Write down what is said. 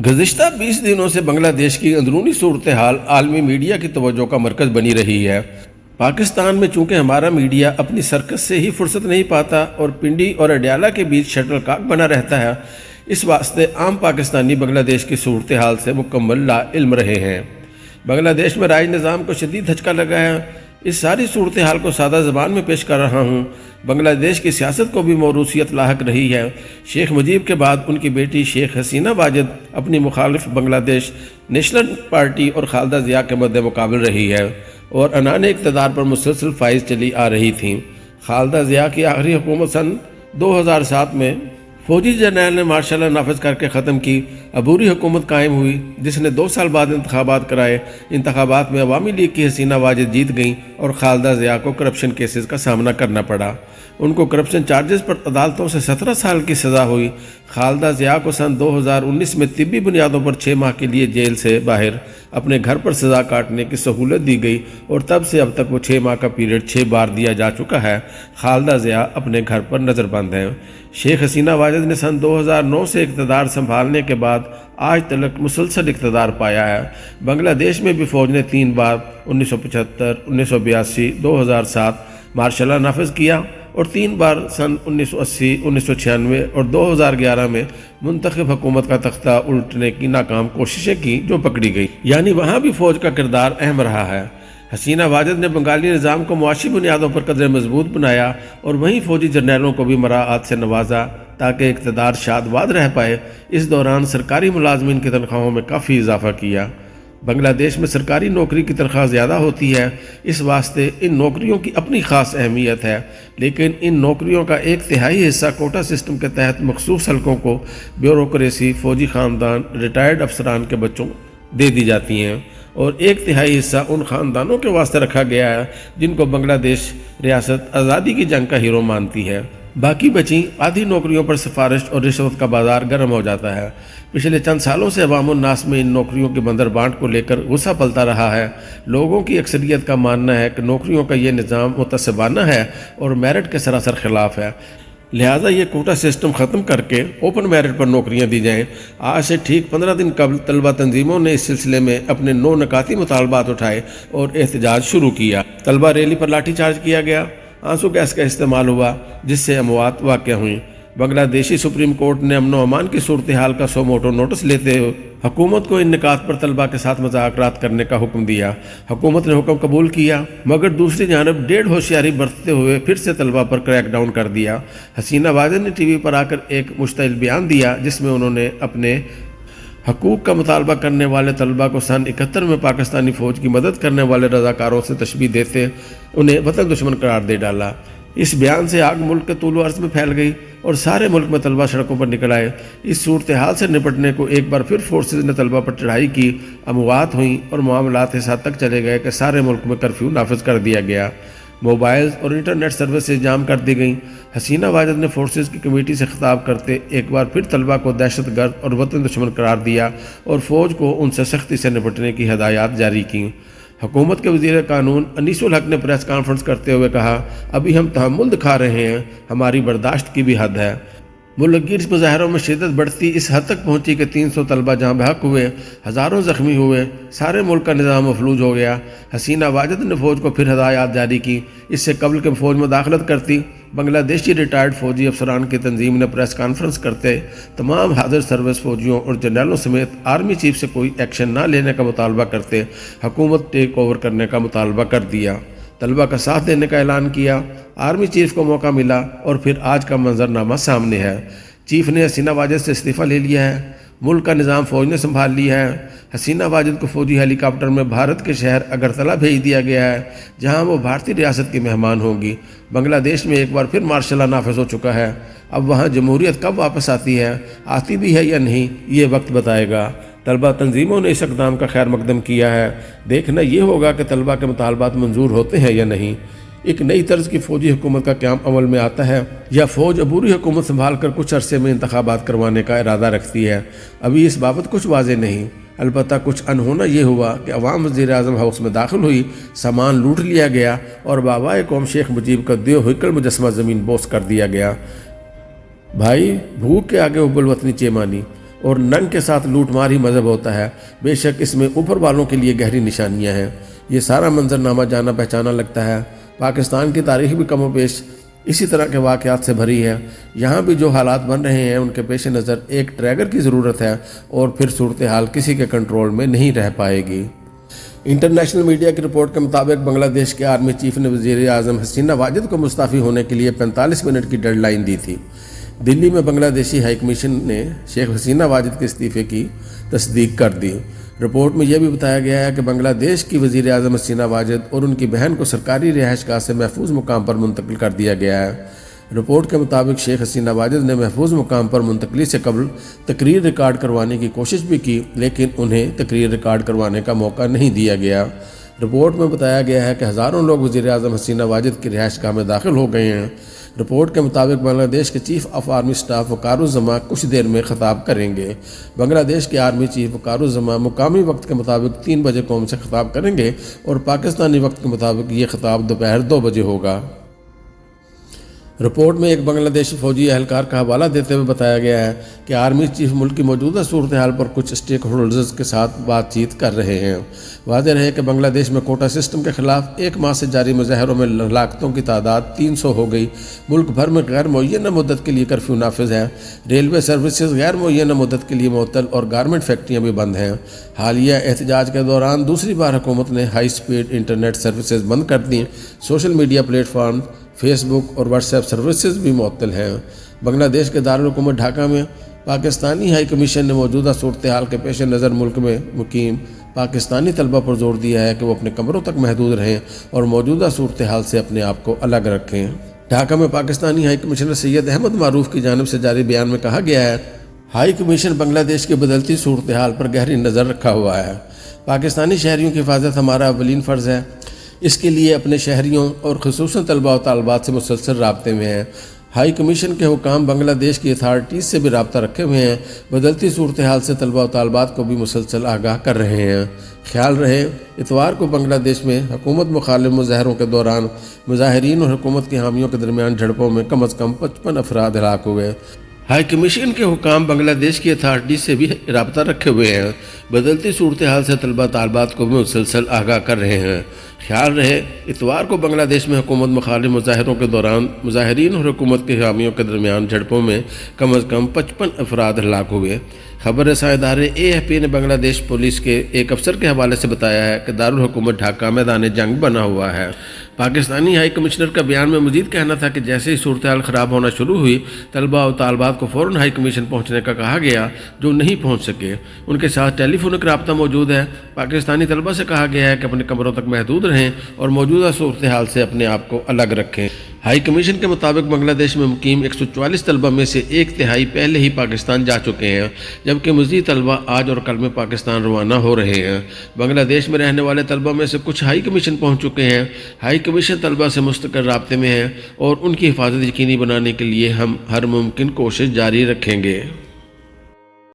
گزشتہ 20 دنوں سے بنگلہ دیش کی اندرونی صورتحال عالمی میڈیا کی توجہ کا مرکز بنی رہی ہے۔ پاکستان میں چونکہ ہمارا میڈیا اپنی سرکس سے ہی فرصت نہیں پاتا اور پنڈی اور اڈیالہ کے بیچ شٹل کاک بنا رہتا ہے، اس واسطے عام پاکستانی بنگلہ دیش کی صورتحال سے مکمل لا علم رہے ہیں۔ بنگلہ دیش میں راج نظام کو شدید دھچکا لگا ہے۔ اس ساری صورتحال کو سادہ زبان میں پیش کر رہا ہوں۔ بنگلہ دیش کی سیاست کو بھی موروثیت لاحق رہی ہے۔ شیخ مجیب کے بعد ان کی بیٹی شیخ حسینہ واجد اپنی مخالف بنگلہ دیش نیشنل پارٹی اور خالدہ ضیاء کے مد مقابل رہی ہے اور عنان اقتدار پر مسلسل فائز چلی آ رہی تھیں۔ خالدہ ضیاء کی آخری حکومت سن 2007 میں فوجی جرنیل نے مارشل لا نافذ کر کے ختم کی۔ عبوری حکومت قائم ہوئی جس نے 2 سال بعد انتخابات کرائے۔ انتخابات میں عوامی لیگ کی حسینہ واجد جیت گئیں اور خالدہ ضیاء کو کرپشن کیسز کا سامنا کرنا پڑا۔ ان کو کرپشن چارجز پر عدالتوں سے 17 سال کی سزا ہوئی۔ خالدہ ضیاء کو سن 2019 میں طبی بنیادوں پر 6 ماہ کے لیے جیل سے باہر اپنے گھر پر سزا کاٹنے کی سہولت دی گئی اور تب سے اب تک وہ 6 ماہ کا پیریڈ 6 بار دیا جا چکا ہے۔ خالدہ ضیاء اپنے گھر پر نظر بند ہیں۔ شیخ حسینہ واجد نے سن 2009 سے اقتدار سنبھالنے کے بعد آج تلک مسلسل اقتدار پایا ہے۔ بنگلہ دیش میں بھی فوج نے 3 بار 1975، 1982، 2007 مارشل لا نافذ کیا اور 3 بار سن 1980، 1996 اور 2011 میں منتخب حکومت کا تختہ الٹنے کی ناکام کوششیں کی جو پکڑی گئی، یعنی وہاں بھی فوج کا کردار اہم رہا ہے۔ حسینہ واجد نے بنگالی نظام کو معاشی بنیادوں پر قدرے مضبوط بنایا اور وہیں فوجی جرنیلوں کو بھی مراعات سے نوازا تاکہ اقتدار شاد باد رہ پائے۔ اس دوران سرکاری ملازمین کی تنخواہوں میں کافی اضافہ کیا۔ بنگلہ دیش میں سرکاری نوکری کی تنخواہ زیادہ ہوتی ہے، اس واسطے ان نوکریوں کی اپنی خاص اہمیت ہے، لیکن ان نوکریوں کا 1/3 حصہ کوٹا سسٹم کے تحت مخصوص حلقوں کو بیوروکریسی، فوجی خاندان، ریٹائرڈ افسران کے بچوں دے دی جاتی ہیں اور 1/3 حصہ ان خاندانوں کے واسطے رکھا گیا ہے جن کو بنگلہ دیش ریاست آزادی کی جنگ کا ہیرو مانتی ہے۔ باقی بچی آدھی نوکریوں پر سفارش اور رشوت کا بازار گرم ہو جاتا ہے۔ پچھلے چند سالوں سے عوام الناس میں ان نوکریوں کے بندر بانٹ کو لے کر غصہ پلتا رہا ہے۔ لوگوں کی اکثریت کا ماننا ہے کہ نوکریوں کا یہ نظام متعصبانہ ہے اور میرٹ کے سراسر خلاف ہے، لہٰذا یہ کوٹا سسٹم ختم کر کے اوپن میرٹ پر نوکریاں دی جائیں۔ آج سے ٹھیک 15 دن قبل طلبہ تنظیموں نے اس سلسلے میں اپنے 9 نکاتی مطالبات اٹھائے اور احتجاج شروع کیا۔ طلبہ ریلی پر لاٹھی چارج کیا گیا، آنسو گیس کا استعمال ہوا جس سے اموات واقع ہوئیں۔ بنگلہ دیشی سپریم کورٹ نے امن و امان کی صورتحال کا سو موٹو نوٹس لیتے ہوئے حکومت کو ان نکات پر طلبہ کے ساتھ مذاکرات کرنے کا حکم دیا۔ حکومت نے حکم قبول کیا مگر دوسری جانب 1.5 ہوشیاری برتتے ہوئے پھر سے طلبہ پر کریک ڈاؤن کر دیا۔ حسینہ واجد نے ٹی وی پر آ کر ایک مشتعل بیان دیا جس میں انہوں نے اپنے حقوق کا مطالبہ کرنے والے طلبہ کو سن 71 میں پاکستانی فوج کی مدد کرنے والے رضاکاروں سے تشبیہ دیتے انہیں وطن دشمن قرار دے ڈالا۔ اس بیان سے آگ ملک کے طول و عرض میں پھیل گئی اور سارے ملک میں طلبہ سڑکوں پر نکل آئے۔ اس صورتحال سے نپٹنے کو ایک بار پھر فورسز نے طلبہ پر چڑھائی کی، اموات ہوئیں اور معاملات اس حد تک چلے گئے کہ سارے ملک میں کرفیو نافذ کر دیا گیا۔ موبائلز اور انٹرنیٹ سروسز جام کر دی گئیں۔ حسینہ واجد نے فورسز کی کمیٹی سے خطاب کرتے ایک بار پھر طلبہ کو دہشت گرد اور وطن دشمن قرار دیا اور فوج کو ان سے سختی سے نپٹنے کی ہدایات جاری کیں۔ حکومت کے وزیر قانون انیس الحق نے پریس کانفرنس کرتے ہوئے کہا، ابھی ہم تحمل دکھا رہے ہیں، ہماری برداشت کی بھی حد ہے۔ ملک گیر مظاہروں میں شدت بڑھتی اس حد تک پہنچی کہ 300 طلبہ جاں بحق ہوئے، ہزاروں زخمی ہوئے، سارے ملک کا نظام مفلوج ہو گیا۔ حسینہ واجد نے فوج کو پھر ہدایات جاری کی۔ اس سے قبل کہ فوج مداخلت کرتی، بنگلہ دیشی ریٹائرڈ فوجی افسران کی تنظیم نے پریس کانفرنس کرتے تمام حاضر سروس فوجیوں اور جنرلوں سمیت آرمی چیف سے کوئی ایکشن نہ لینے کا مطالبہ کرتے حکومت ٹیک اوور کرنے کا مطالبہ کر دیا۔ طلبہ کا ساتھ دینے کا اعلان کیا۔ آرمی چیف کو موقع ملا اور پھر آج کا منظرنامہ سامنے ہے۔ چیف نے حسینہ واجد سے استعفیٰ لے لیا ہے۔ ملک کا نظام فوج نے سنبھال لیا ہے۔ حسینہ واجد کو فوجی ہیلی کاپٹر میں بھارت کے شہر اگرتلہ بھیج دیا گیا ہے جہاں وہ بھارتی ریاست کی مہمان ہوں گی۔ بنگلہ دیش میں ایک بار پھر مارشل لا نافذ ہو چکا ہے۔ اب وہاں جمہوریت کب واپس آتی ہے، آتی بھی ہے یا نہیں، یہ وقت بتائے گا۔ طلبہ تنظیموں نے اس اقدام کا خیر مقدم کیا ہے۔ دیکھنا یہ ہوگا کہ طلبہ کے مطالبات منظور ہوتے ہیں یا نہیں۔ ایک نئی طرز کی فوجی حکومت کا قیام عمل میں آتا ہے یا فوج عبوری حکومت سنبھال کر کچھ عرصے میں انتخابات کروانے کا ارادہ رکھتی ہے، ابھی اس بابت کچھ واضح نہیں۔ البتہ کچھ انہونا یہ ہوا کہ عوام وزیر اعظم ہاؤس میں داخل ہوئی، سامان لوٹ لیا گیا اور بابائے قوم شیخ مجیب کا دیو ہیکل مجسمہ زمین بوس کر دیا گیا۔ بھائی بھوک کے آگے حب الوطنی چیمانی۔ اور ننگ کے ساتھ لوٹ مار ہی مذہب ہوتا ہے۔ بے شک اس میں اوپر والوں کے لیے گہری نشانیاں ہیں۔ یہ سارا منظرنامہ جانا پہچانا لگتا ہے۔ پاکستان کی تاریخ بھی کم و بیش اسی طرح کے واقعات سے بھری ہے۔ یہاں بھی جو حالات بن رہے ہیں ان کے پیش نظر ایک ٹریگر کی ضرورت ہے اور پھر صورتحال کسی کے کنٹرول میں نہیں رہ پائے گی۔ انٹرنیشنل میڈیا کی رپورٹ کے مطابق بنگلہ دیش کے آرمی چیف نے وزیر اعظم حسینہ واجد کو مستعفی ہونے کے لیے 45 منٹ کی ڈیڈ لائن دی تھی۔ دلی میں بنگلہ دیشی ہائی کمیشن نے شیخ حسینہ واجد کے استعفے کی تصدیق کر دی۔ رپورٹ میں یہ بھی بتایا گیا ہے کہ بنگلہ دیش کی وزیر اعظم حسینہ واجد اور ان کی بہن کو سرکاری رہائش گاہ سے محفوظ مقام پر منتقل کر دیا گیا ہے۔ رپورٹ کے مطابق شیخ حسینہ واجد نے محفوظ مقام پر منتقلی سے قبل تقریر ریکارڈ کروانے کی کوشش بھی کی، لیکن انہیں تقریر ریکارڈ کروانے کا موقع نہیں دیا گیا۔ رپورٹ میں بتایا گیا ہے کہ ہزاروں لوگ وزیر اعظم حسینہ واجد کی رہائش گاہ میں داخل ہو گئے ہیں۔ رپورٹ کے مطابق بنگلہ دیش کے چیف آف آرمی سٹاف وقار الزماں کچھ دیر میں خطاب کریں گے۔ بنگلہ دیش کے آرمی چیف وقار الزماں مقامی وقت کے مطابق 3 بجے قوم سے خطاب کریں گے اور پاکستانی وقت کے مطابق یہ خطاب دوپہر 2 بجے ہوگا۔ رپورٹ میں ایک بنگلہ دیشی فوجی اہلکار کا حوالہ دیتے ہوئے بتایا گیا ہے کہ آرمی چیف ملک کی موجودہ صورتحال پر کچھ اسٹیک ہولڈرز کے ساتھ بات چیت کر رہے ہیں۔ واضح رہے کہ بنگلہ دیش میں کوٹا سسٹم کے خلاف 1 ماہ سے جاری مظاہروں میں ہلاکتوں کی تعداد 300 ہو گئی۔ ملک بھر میں غیر معینہ مدت کے لیے کرفیو نافذ ہے۔ ریلوے سروسز غیر معینہ مدت کے لیے معطل اور گارمنٹ فیکٹریاں بھی بند ہیں۔ حالیہ احتجاج کے دوران دوسری بار حکومت نے ہائی سپیڈ انٹرنیٹ سروسز بند کر دیں۔ Social media platform Facebook اور واٹس ایپ سروسز بھی معطل ہیں۔ بنگلہ دیش کے دارالحکومت ڈھاکہ میں پاکستانی ہائی کمیشن نے موجودہ صورتحال کے پیش نظر ملک میں مقیم پاکستانی طلبہ پر زور دیا ہے کہ وہ اپنے کمروں تک محدود رہیں اور موجودہ صورتحال سے اپنے آپ کو الگ رکھیں۔ ڈھاکہ میں پاکستانی ہائی کمشنر سید احمد معروف کی جانب سے جاری بیان میں کہا گیا ہے، ہائی کمیشن بنگلہ دیش کی بدلتی صورتحال پر گہری نظر رکھا ہوا ہے۔ پاکستانی شہریوں کی حفاظت ہمارا اولین فرض ہے۔ اس کے لیے اپنے شہریوں اور خصوصاً طلباء و طالبات سے مسلسل رابطے میں ہیں۔ ہائی کمیشن کے حکام بنگلہ دیش کی اتھارٹیز سے بھی رابطہ رکھے ہوئے ہیں۔ بدلتی صورتحال سے طلباء و طالبات کو بھی مسلسل آگاہ کر رہے ہیں۔ خیال رہے، اتوار کو بنگلہ دیش میں حکومت مخالف مظاہروں کے دوران مظاہرین اور حکومت کے حامیوں کے درمیان جھڑپوں میں کم از کم 55 افراد ہلاک ہوئے۔ ہائی کمیشن کے حکام بنگلہ دیش کی اتھارٹیز سے بھی رابطہ رکھے ہوئے ہیں۔ بدلتی صورتحال سے طلباء طالبات کو بھی مسلسل آگاہ کر رہے ہیں۔ خیال رہے، اتوار کو بنگلہ دیش میں حکومت مخالف مظاہروں کے دوران مظاہرین اور حکومت کے حامیوں کے درمیان جھڑپوں میں کم از کم 55 افراد ہلاک ہوئے۔ خبر رساں ادارے AFP نے بنگلہ دیش پولیس کے ایک افسر کے حوالے سے بتایا ہے کہ دارالحکومت ڈھاکہ میدان جنگ بنا ہوا ہے۔ پاکستانی ہائی کمشنر کا بیان میں مزید کہنا تھا کہ جیسے ہی صورتحال خراب ہونا شروع ہوئی، طلباء و طالبات کو فوراً ہائی کمیشن پہنچنے کا کہا گیا، جو نہیں پہنچ سکے۔ ان کے ساتھ ٹیلی فونک رابطہ موجود ہے۔ پاکستانی طلباء سے کہا گیا ہے کہ اپنے کمروں تک محدود رہیں اور موجودہ صورتحال سے اپنے آپ کو الگ رکھیں۔ ہائی کمیشن کے مطابق بنگلہ دیش میں مقیم 144 طلباء میں سے 1/3 پہلے ہی پاکستان جا چکے ہیں، جبکہ مزید طلباء آج اور کل میں پاکستان روانہ ہو رہے ہیں۔ بنگلہ دیش میں رہنے والے طلباء میں سے کچھ ہائی کمیشن پہنچ چکے ہیں۔ ہائی کمیشن طلباء سے مستقل رابطے میں ہے اور ان کی حفاظت یقینی بنانے کے لیے ہم ہر ممکن کوشش جاری رکھیں گے۔